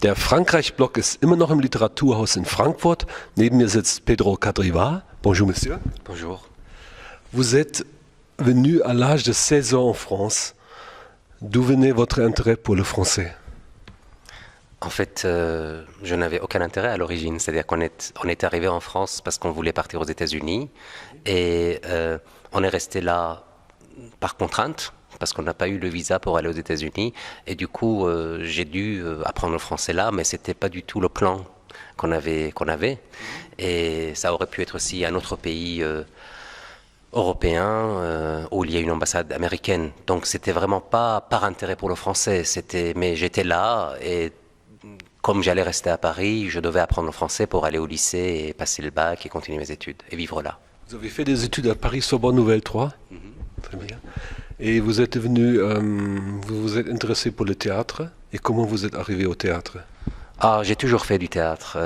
Der Frankreich-Block ist immer noch im Literaturhaus in Frankfurt. Neben mir sitzt Pedro Cadriva. Bonjour, monsieur. Bonjour. Vous êtes venu à l'âge de 16 ans en France. D'où venait votre intérêt pour le français? En fait, je n'avais aucun intérêt à l'origine. C'est-à-dire on est arrivé en France parce qu'on voulait partir aux États-Unis. Et on est resté là par contrainte, parce qu'on n'a pas eu le visa pour aller aux États-Unis. Et du coup, j'ai dû apprendre le français là, mais c'était pas du tout le plan qu'on avait. Et ça aurait pu être aussi un autre pays européen où il y a une ambassade américaine. Donc c'était vraiment pas par intérêt pour le français. Mais j'étais là et comme j'allais rester à Paris, je devais apprendre le français pour aller au lycée et passer le bac et continuer mes études et vivre là. Vous avez fait des études à Paris Sorbonne Nouvelle 3. Très bien. Et vous êtes venu, vous vous êtes intéressé pour le théâtre. Et comment vous êtes arrivé au théâtre? J'ai toujours fait du théâtre.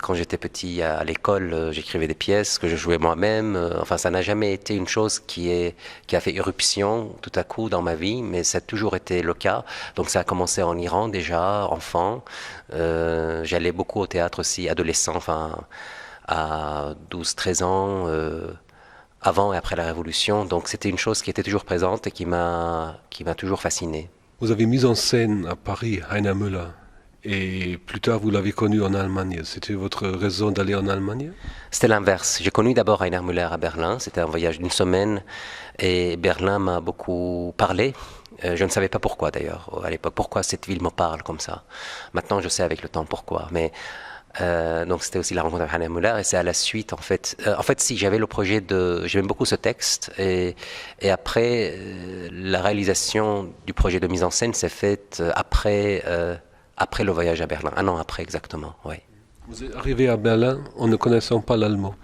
Quand j'étais petit à l'école, j'écrivais des pièces que je jouais moi-même. Enfin, ça n'a jamais été une chose qui a fait éruption tout à coup dans ma vie, mais ça a toujours été le cas. Donc ça a commencé en Iran déjà, enfant. J'allais beaucoup au théâtre aussi, adolescent, enfin à 12-13 ans, avant et après la Révolution. Donc c'était une chose qui était toujours présente et qui m'a toujours fasciné. Vous avez mis en scène à Paris Heiner Müller. Et plus tard, vous l'avez connu en Allemagne. C'était votre raison d'aller en Allemagne? C'était l'inverse. J'ai connu d'abord Heiner Müller à Berlin. C'était un voyage d'une semaine. Et Berlin m'a beaucoup parlé. Je ne savais pas pourquoi d'ailleurs à l'époque. Pourquoi cette ville me parle comme ça. Maintenant, je sais avec le temps pourquoi. Mais donc c'était aussi la rencontre avec Heiner Müller. Et c'est à la suite, en fait. Si j'avais le projet de. J'aime beaucoup ce texte. Et après, la réalisation du projet de mise en scène s'est faite après le voyage à Berlin, un an après exactement, oui. Vous êtes arrivé à Berlin en ne connaissant pas l'allemand?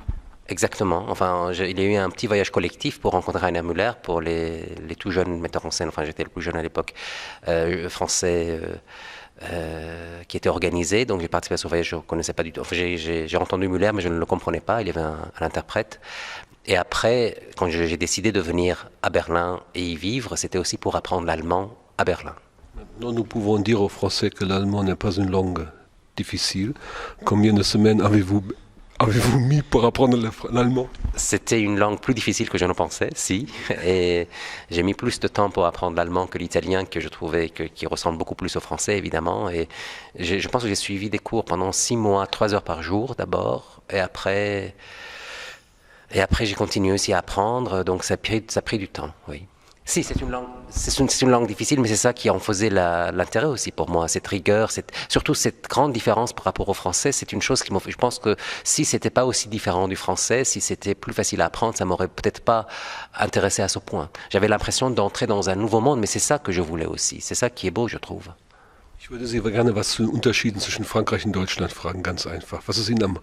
Exactement, enfin il y a eu un petit voyage collectif pour rencontrer Heiner Müller, pour les tout jeunes metteurs en scène, enfin j'étais le plus jeune à l'époque, français qui était organisé, donc j'ai participé à ce voyage, je ne connaissais pas du tout, enfin, j'ai entendu Müller mais je ne le comprenais pas, il y avait un interprète. Et après, quand j'ai décidé de venir à Berlin et y vivre, c'était aussi pour apprendre l'allemand à Berlin. Maintenant, nous pouvons dire aux Français que l'allemand n'est pas une langue difficile. Combien de semaines avez-vous mis pour apprendre l'allemand? C'était une langue plus difficile que je ne pensais, si. Et j'ai mis plus de temps pour apprendre l'allemand que l'italien, que je trouvais qui ressemble beaucoup plus au français, évidemment. Et je pense que j'ai suivi des cours pendant 6 mois, 3 heures par jour d'abord. Et après j'ai continué aussi à apprendre. Donc ça a pris du temps, oui. Si, c'est une langue difficile, mais c'est ça qui en faisait l'intérêt aussi pour moi, cette rigueur, surtout cette grande différence par rapport au français, c'est une chose je pense que si c'était pas aussi différent du français, si c'était plus facile à apprendre, ça m'aurait peut-être pas intéressé à ce point. J'avais l'impression d'entrer dans un nouveau monde, mais c'est ça que je voulais aussi, c'est ça qui est beau, je trouve. Ich würde Sie gerne was zu den Unterschieden zwischen Frankreich und Deutschland fragen, ganz einfach. Was ist Ihnen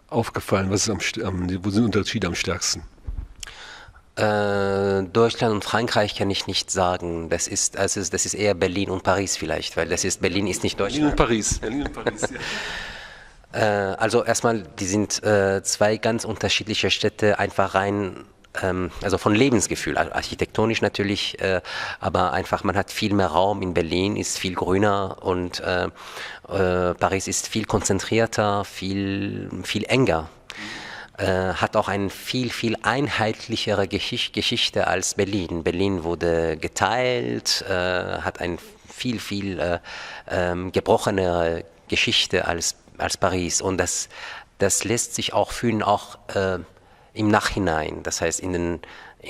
aufgefallen, wo sind die Unterschiede am stärksten? Deutschland und Frankreich kann ich nicht sagen. Das ist eher Berlin und Paris vielleicht, weil Berlin ist nicht Deutschland. Berlin und Paris, ja. Also erstmal, die sind zwei ganz unterschiedliche Städte, einfach rein, also von Lebensgefühl, architektonisch natürlich, aber einfach, man hat viel mehr Raum. In Berlin ist viel grüner und Paris ist viel konzentrierter, viel enger. Hat auch eine viel einheitlichere Geschichte als Berlin. Berlin wurde geteilt, hat eine viel gebrochenere Geschichte als Paris. Und das lässt sich auch fühlen, auch im Nachhinein. Das heißt in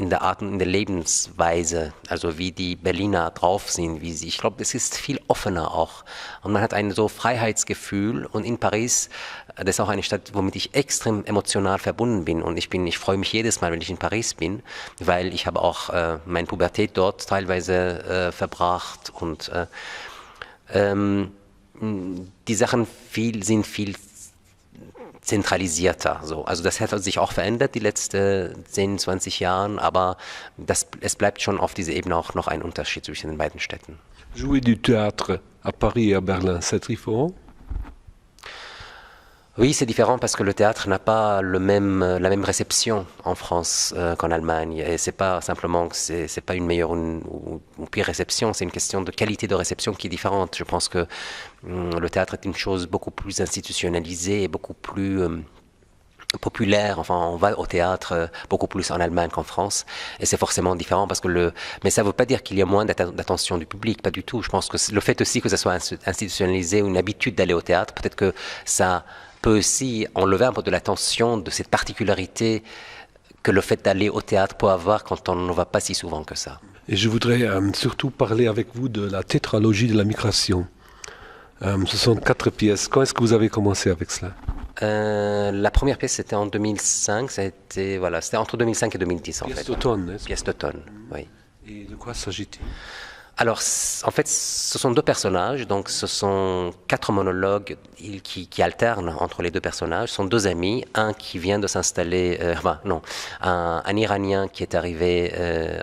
der Art und in der Lebensweise, also wie die Berliner drauf sind, ich glaube, es ist viel offener auch. Und man hat ein so Freiheitsgefühl. Und in Paris, das ist auch eine Stadt, womit ich extrem emotional verbunden bin. Und ich freue mich jedes Mal, wenn ich in Paris bin, weil ich habe auch meine Pubertät dort teilweise verbracht. Und die Sachen sind viel zentralisierter. So. Also das hat sich auch verändert die letzten 10, 20 Jahren, aber es bleibt schon auf dieser Ebene auch noch ein Unterschied zwischen den beiden Städten. Jouer du théâtre à Paris et à Berlin, c'est différent? Oui, c'est différent parce que le théâtre n'a pas la même réception en France qu'en Allemagne. Et c'est pas simplement que c'est pas une meilleure ou pire réception, c'est une question de qualité de réception qui est différente. Je pense que le théâtre est une chose beaucoup plus institutionnalisée et beaucoup plus populaire. Enfin, on va au théâtre beaucoup plus en Allemagne qu'en France, et c'est forcément différent parce que mais ça ne veut pas dire qu'il y a moins d'attention du public, pas du tout. Je pense que le fait aussi que ça soit institutionnalisé ou une habitude d'aller au théâtre, peut-être que ça peut aussi enlever un peu de l'attention de cette particularité que le fait d'aller au théâtre peut avoir quand on ne va pas si souvent que ça. Et je voudrais surtout parler avec vous de la tétralogie de la migration. Ce sont 4 pièces. Quand est-ce que vous avez commencé avec cela? La première pièce, c'était en 2005. C'était entre 2005 et 2010 en fait. Pièce d'automne, n'est-ce pas? Pièce d'automne, oui. Et de quoi s'agit-il? Alors, en fait, ce sont 2 personnages, donc ce sont 4 monologues qui alternent entre les 2 personnages. Ce sont 2 amis, un qui vient de s'installer, un Iranien qui est arrivé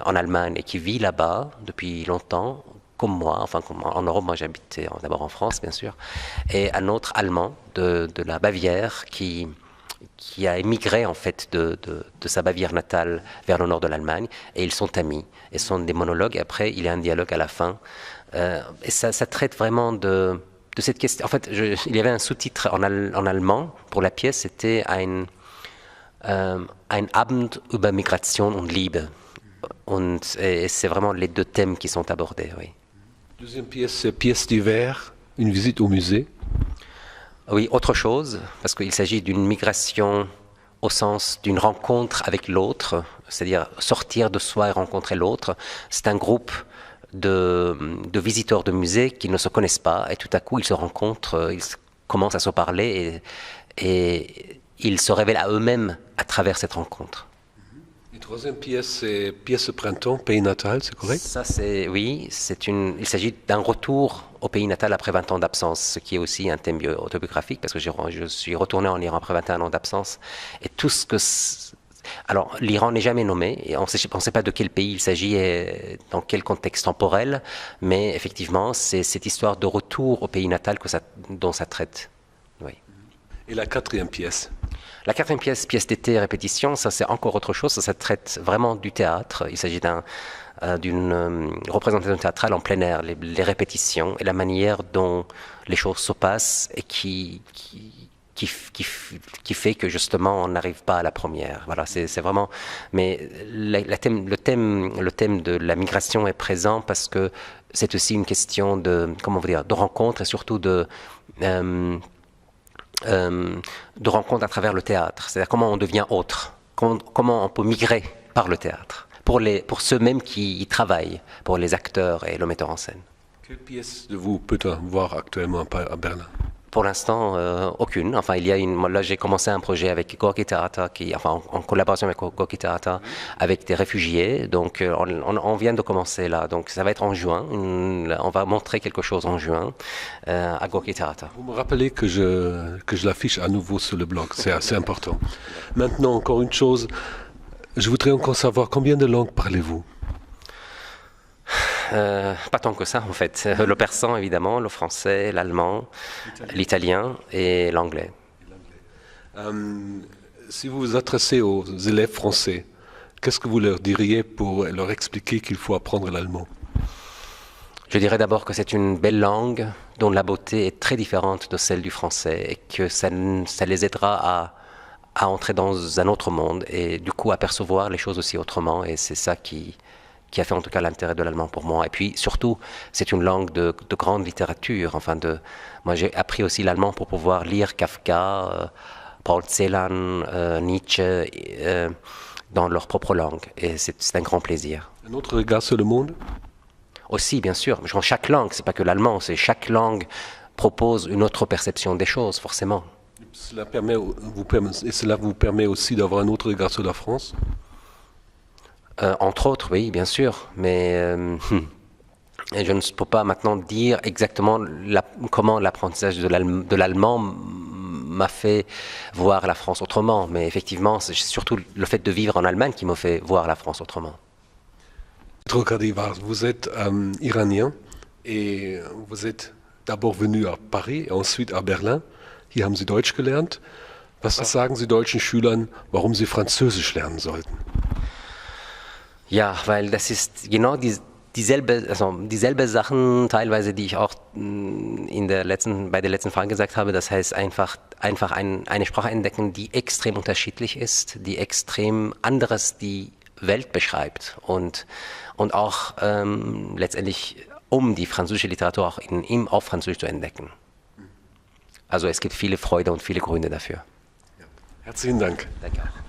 en Allemagne et qui vit là-bas depuis longtemps, comme moi, enfin comme en Europe, moi j'habitais d'abord en France bien sûr, et un autre Allemand de la Bavière qui a émigré en fait de sa Bavière natale vers le nord de l'Allemagne, et ils sont amis, et ce sont des monologues, et après il y a un dialogue à la fin, et ça traite vraiment de cette question. En fait, il y avait un sous-titre en allemand pour la pièce, c'était ein Abend über Migration und Liebe, et c'est vraiment les 2 thèmes qui sont abordés, oui. Deuxième pièce, c'est Pièce d'hiver, une visite au musée. Oui, autre chose, parce qu'il s'agit d'une migration au sens d'une rencontre avec l'autre, c'est-à-dire sortir de soi et rencontrer l'autre. C'est un groupe de visiteurs de musées qui ne se connaissent pas, et tout à coup ils se rencontrent, ils commencent à se parler, et ils se révèlent à eux-mêmes à travers cette rencontre. Et troisième pièce, c'est Pièce de printemps, pays natal, c'est correct? Ça, il s'agit d'un retour au pays natal après 20 ans d'absence, ce qui est aussi un thème autobiographique, parce que je suis retourné en Iran après 21 ans d'absence, et tout ce que... Alors, l'Iran n'est jamais nommé, et on ne sait pas de quel pays il s'agit et dans quel contexte temporel, mais effectivement, c'est cette histoire de retour au pays natal dont ça traite. Oui. Et la quatrième pièce? La quatrième pièce, pièce d'été, répétition, ça c'est encore autre chose, ça traite vraiment du théâtre. Il s'agit d'une représentation théâtrale en plein air, les répétitions et la manière dont les choses se passent, et qui fait que justement on n'arrive pas à la première. Voilà, c'est vraiment. Mais le thème de la migration est présent parce que c'est aussi une question de rencontre, et surtout de rencontre à travers le théâtre. C'est-à-dire comment on devient autre, comment on peut migrer par le théâtre, pour ceux même qui y travaillent, pour les acteurs et le metteur en scène. Quelle pièce de vous peut-on voir actuellement à Berlin? Pour l'instant, aucune. Enfin, là, j'ai commencé un projet avec Gorki Theater, en collaboration avec Gorki Theater, avec des réfugiés. Donc, on vient de commencer là. Donc, ça va être en juin. On va montrer quelque chose en juin à Gorki Theater. Vous me rappelez que je l'affiche à nouveau sur le blog. C'est assez important. Maintenant, encore une chose. Je voudrais encore savoir combien de langues parlez-vous? Pas tant que ça en fait. Le persan évidemment, le français, l'allemand, l'italien et l'anglais. Si vous vous adressez aux élèves français, qu'est-ce que vous leur diriez pour leur expliquer qu'il faut apprendre l'allemand? Je dirais d'abord que c'est une belle langue dont la beauté est très différente de celle du français, et que ça les aidera à entrer dans un autre monde et du coup à percevoir les choses aussi autrement, et c'est ça qui a fait en tout cas l'intérêt de l'allemand pour moi. Et puis surtout, c'est une langue de grande littérature. Moi j'ai appris aussi l'allemand pour pouvoir lire Kafka, Paul Celan, Nietzsche dans leur propre langue. Et c'est un grand plaisir. Un autre regard sur le monde? Aussi, bien sûr. Chaque langue, c'est pas que l'allemand, c'est chaque langue propose une autre perception des choses, forcément. Cela vous permet aussi d'avoir un autre regard sur la France? Entre autres, oui, bien sûr, mais je ne peux pas maintenant dire exactement comment l'apprentissage de l'allemand m'a fait voir la France autrement, mais effectivement, c'est surtout le fait de vivre en Allemagne qui m'a fait voir la France autrement. Vous êtes iranien et vous êtes d'abord venu à Paris et ensuite à Berlin. Hier haben Sie Deutsch gelernt. Was sagen Sie deutschen Schülern, warum sie Französisch lernen sollten? Ja, weil das ist genau dieselbe Sachen teilweise, die ich auch bei der letzten Frage gesagt habe. Das heißt einfach eine Sprache entdecken, die extrem unterschiedlich ist, die extrem anderes die Welt beschreibt und auch letztendlich um die französische Literatur auch auf Französisch zu entdecken. Also es gibt viele Freude und viele Gründe dafür. Herzlichen Dank. Danke auch.